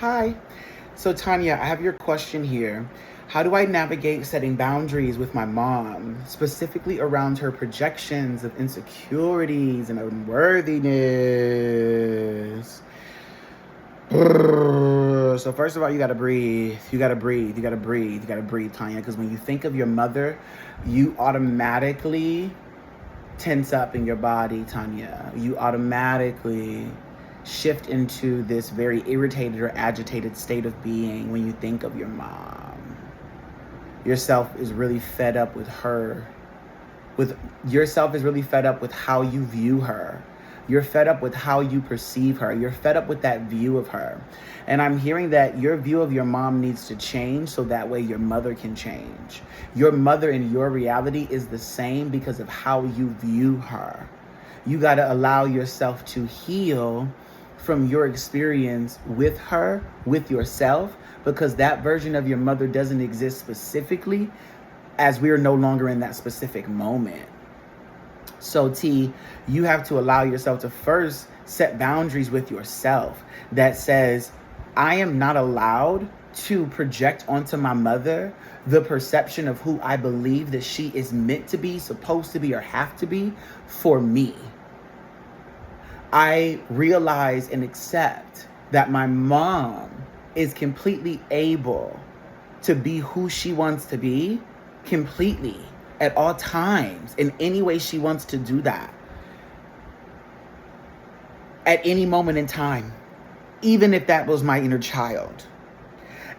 Hi. So, Tanya, I have your question here. How do I navigate setting boundaries with my mom, specifically around her projections of insecurities and unworthiness? So, first of all, you gotta breathe. You gotta breathe. You gotta breathe. You gotta breathe, Tanya, because when you think of your mother, you automatically tense up in your body, Tanya. You automatically shift into this very irritated or agitated state of being when you think of your mom. Yourself is really fed up with her. Yourself is really fed up with how you view her. You're fed up with how you perceive her. You're fed up with that view of her. And I'm hearing that your view of your mom needs to change so that way your mother can change. Your mother in your reality is the same because of how you view her. You got to allow yourself to heal from your experience with her, with yourself, because that version of your mother doesn't exist specifically as we are no longer in that specific moment. So T, you have to allow yourself to first set boundaries with yourself that says, I am not allowed to project onto my mother the perception of who I believe that she is meant to be, supposed to be, or have to be for me. I realize and accept that my mom is completely able to be who she wants to be completely at all times in any way she wants to do that at any moment in time, even if that was my inner child.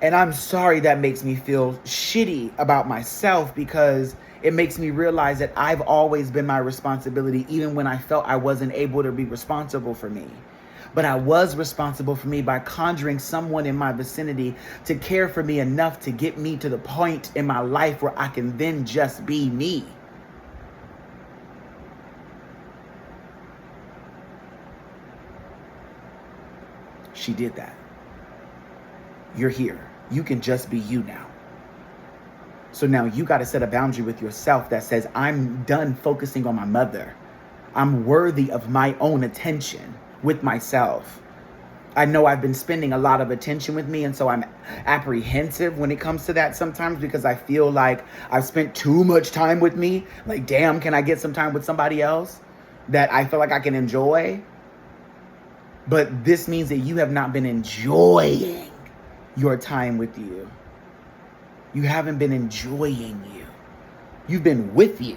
And I'm sorry that makes me feel shitty about myself because it makes me realize that I've always been my responsibility, even when I felt I wasn't able to be responsible for me. But I was responsible for me by conjuring someone in my vicinity to care for me enough to get me to the point in my life where I can then just be me. She did that. You're here. You can just be you now. So now you got to set a boundary with yourself that says, I'm done focusing on my mother. I'm worthy of my own attention with myself. I know I've been spending a lot of attention with me, and so I'm apprehensive when it comes to that sometimes because I feel like I've spent too much time with me. Like, damn, can I get some time with somebody else that I feel like I can enjoy? But this means that you have not been enjoying your time with you. You haven't been enjoying you. You've been with you.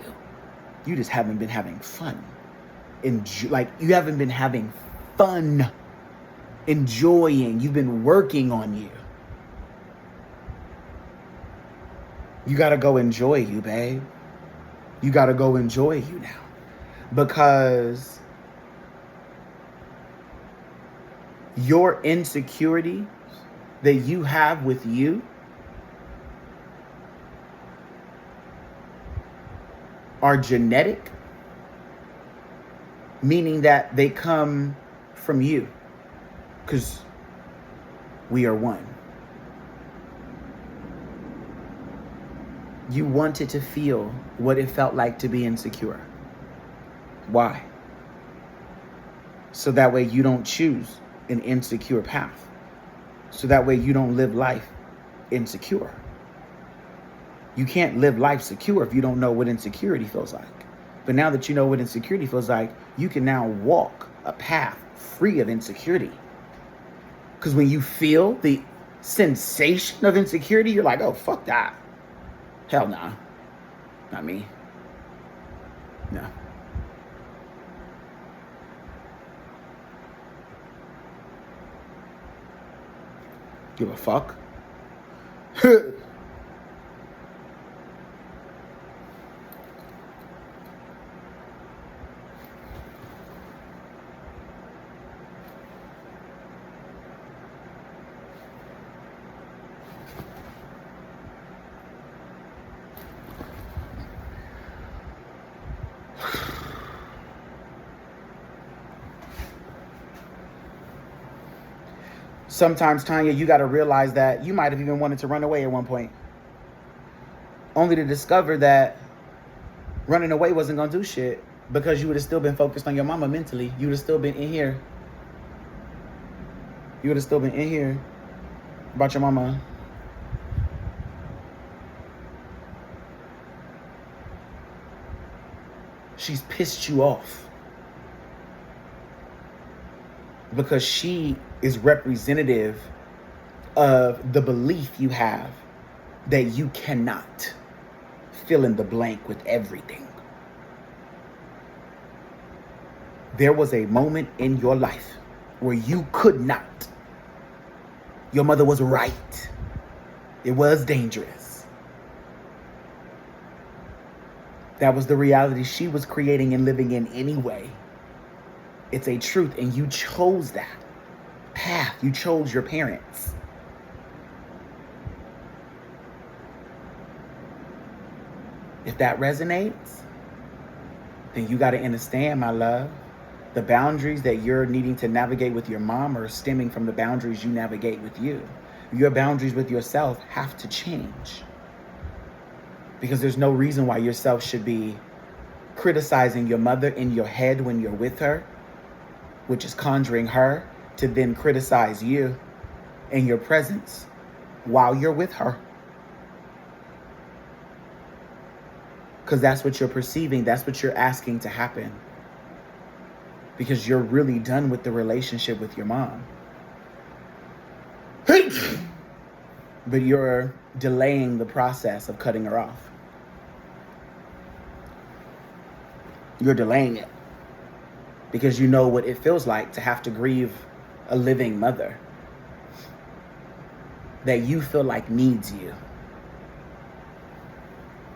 You just haven't been having fun. You haven't been having fun. Enjoying. You've been working on you. You got to go enjoy you, babe. You got to go enjoy you now. Because your insecurity that you have with you are genetic, meaning that they come from you, because we are one. You wanted to feel what it felt like to be insecure. Why? So that way you don't choose an insecure path. So that way you don't live life insecure. You can't live life secure if you don't know what insecurity feels like. But now that you know what insecurity feels like, you can now walk a path free of insecurity. Because when you feel the sensation of insecurity, you're like, oh, fuck that. Hell nah. Not me. No. Give a fuck. Sometimes, Tanya, you got to realize that you might have even wanted to run away at one point, only to discover that running away wasn't going to do shit because you would have still been focused on your mama mentally. You would have still been in here. You would have still been in here about your mama. She's pissed you off because she is representative of the belief you have that you cannot fill in the blank with everything. There was a moment in your life where you could not. Your mother was right. It was dangerous. That was the reality she was creating and living in anyway. It's a truth, and you chose that path. You chose your parents. If that resonates, then you got to understand, my love, the boundaries that you're needing to navigate with your mom are stemming from the boundaries you navigate with you. Your boundaries with yourself have to change, because there's no reason why yourself should be criticizing your mother in your head when you're with her, which is conjuring her to then criticize you in your presence while you're with her. Because that's what you're perceiving. That's what you're asking to happen. Because you're really done with the relationship with your mom. But you're delaying the process of cutting her off. You're delaying it because you know what it feels like to have to grieve a living mother that you feel like needs you.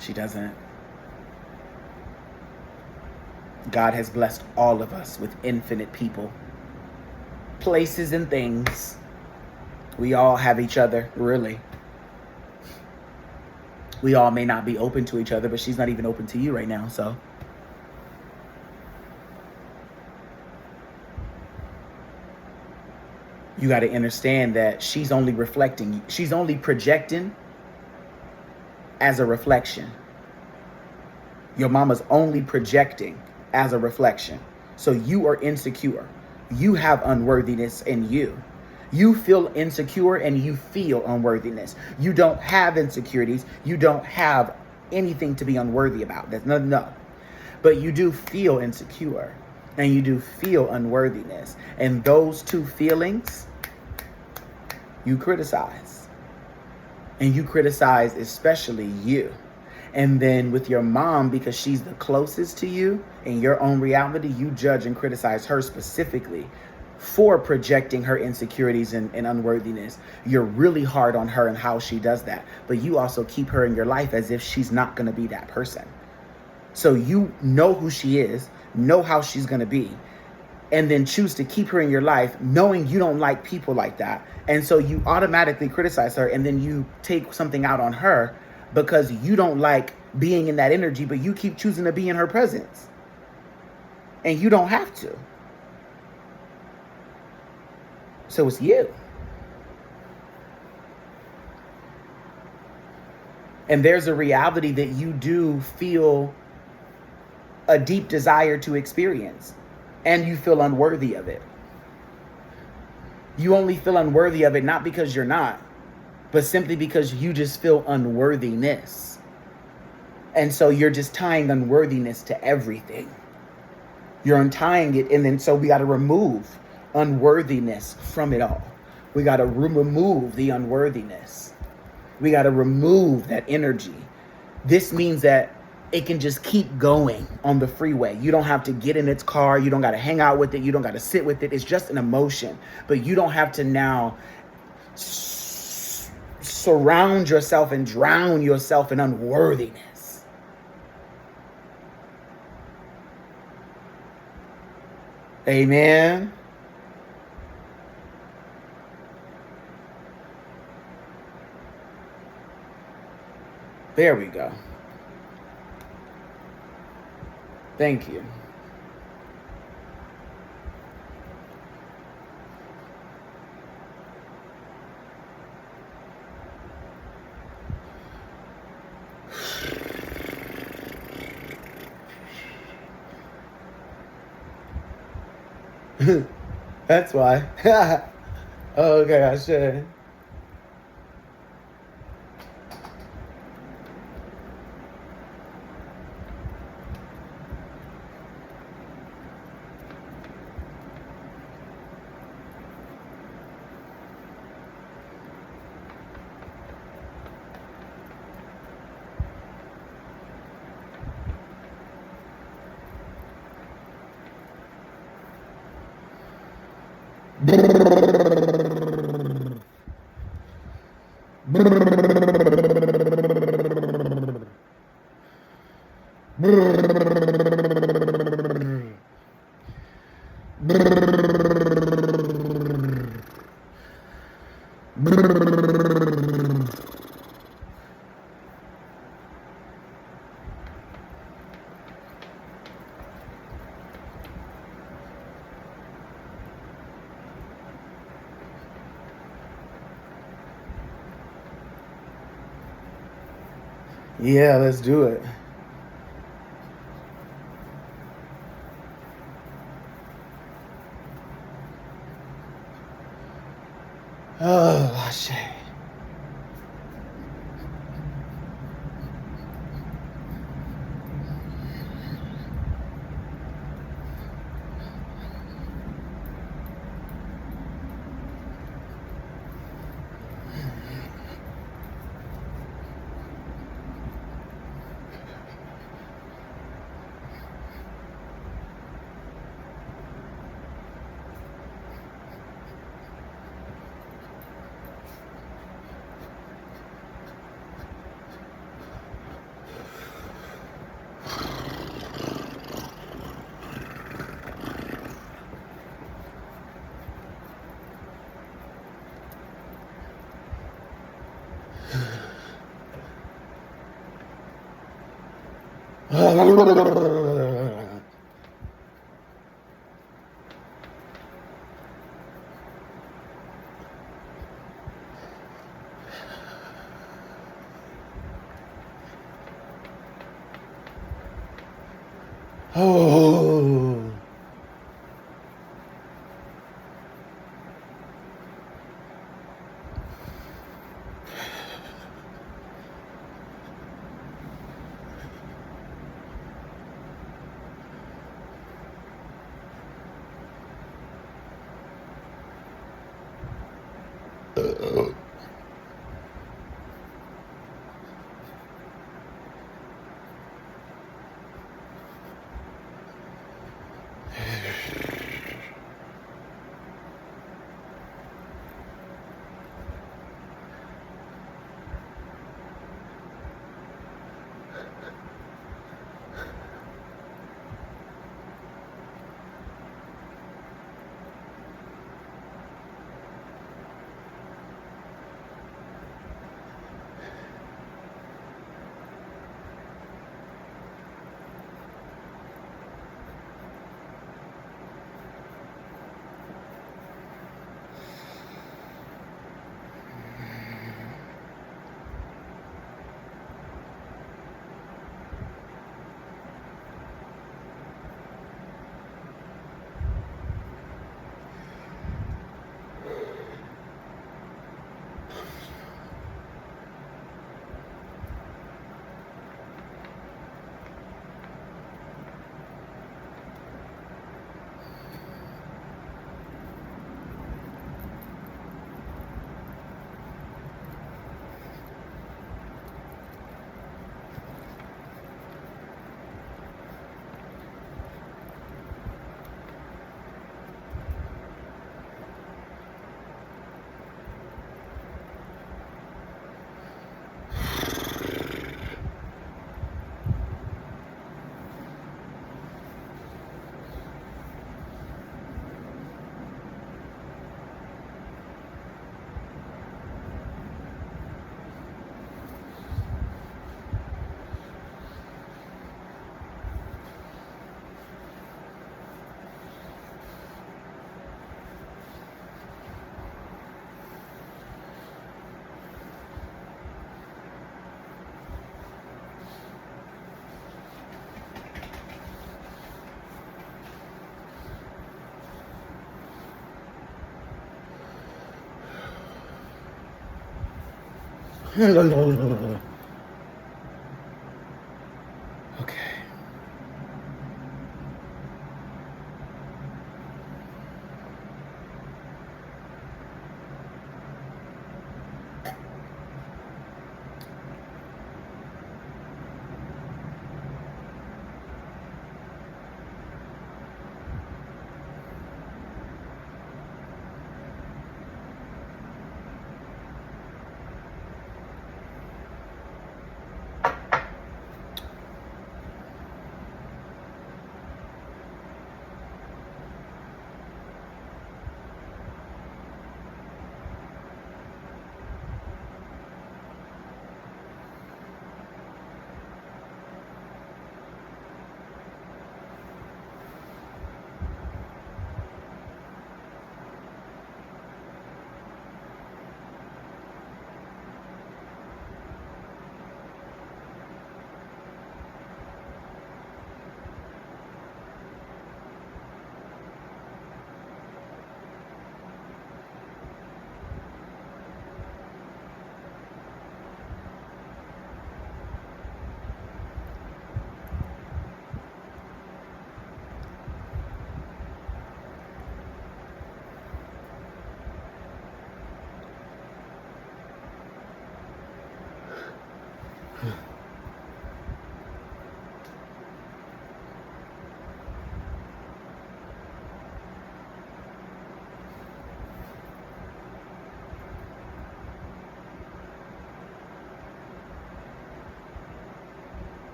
She doesn't. God has blessed all of us with infinite people, places, and things. We all have each other, really. We all may not be open to each other, but she's not even open to you right now, so. You got to understand that she's only reflecting. She's only projecting as a reflection. Your mama's only projecting as a reflection. So you are insecure. You have unworthiness in you. You feel insecure and you feel unworthiness. You don't have insecurities. You don't have anything to be unworthy about. That's no. But you do feel insecure and you do feel unworthiness. And those two feelings, you criticize. And you criticize especially you. And then with your mom, because she's the closest to you in your own reality, you judge and criticize her specifically for projecting her insecurities and unworthiness. You're really hard on her and how she does that. But you also keep her in your life as if she's not going to be that person. So you know who she is, know how she's going to be, and then choose to keep her in your life knowing you don't like people like that. And so you automatically criticize her, and then you take something out on her because you don't like being in that energy, but you keep choosing to be in her presence. And you don't have to. So it's you. And there's a reality that you do feel a deep desire to experience, and you feel unworthy of it. You only feel unworthy of it not because you're not, but simply because you just feel unworthiness. And so you're just tying unworthiness to everything. You're untying it, and then so we got to remove unworthiness from it all. We got to remove the unworthiness. We got to remove that energy. This means that it can just keep going on the freeway. You don't have to get in its car. You don't got to hang out with it. You don't got to sit with it. It's just an emotion. But you don't have to now surround yourself and drown yourself in unworthiness. Amen. There we go. Thank you. That's why. Okay, I should. Yeah, let's do it. Oh, shit. Oh. Okay.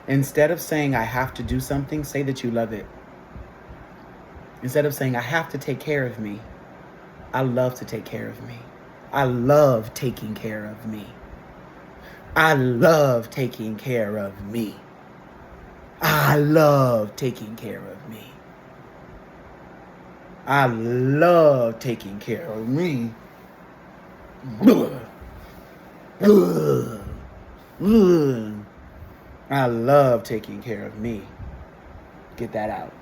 Instead of saying I have to do something, say that you love it. Instead of saying I have to take care of me, I love to take care of me. I love taking care of me. I love taking care of me. I love taking care of me. I love taking care of me. I love taking care of me. Get that out.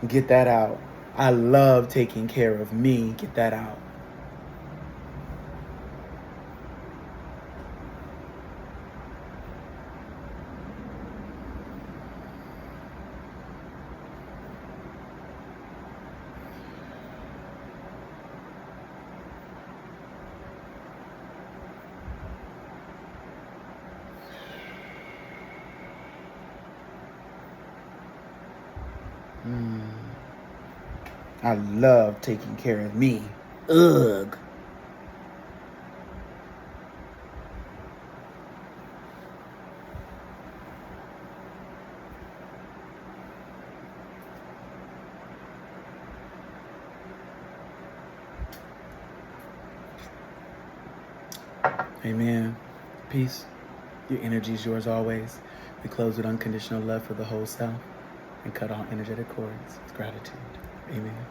Get that out. I love taking care of me. Get that out. I love taking care of me. Ugh. Amen. Peace. Your energy is yours always. We close with unconditional love for the whole self and cut all energetic cords with gratitude. Amen.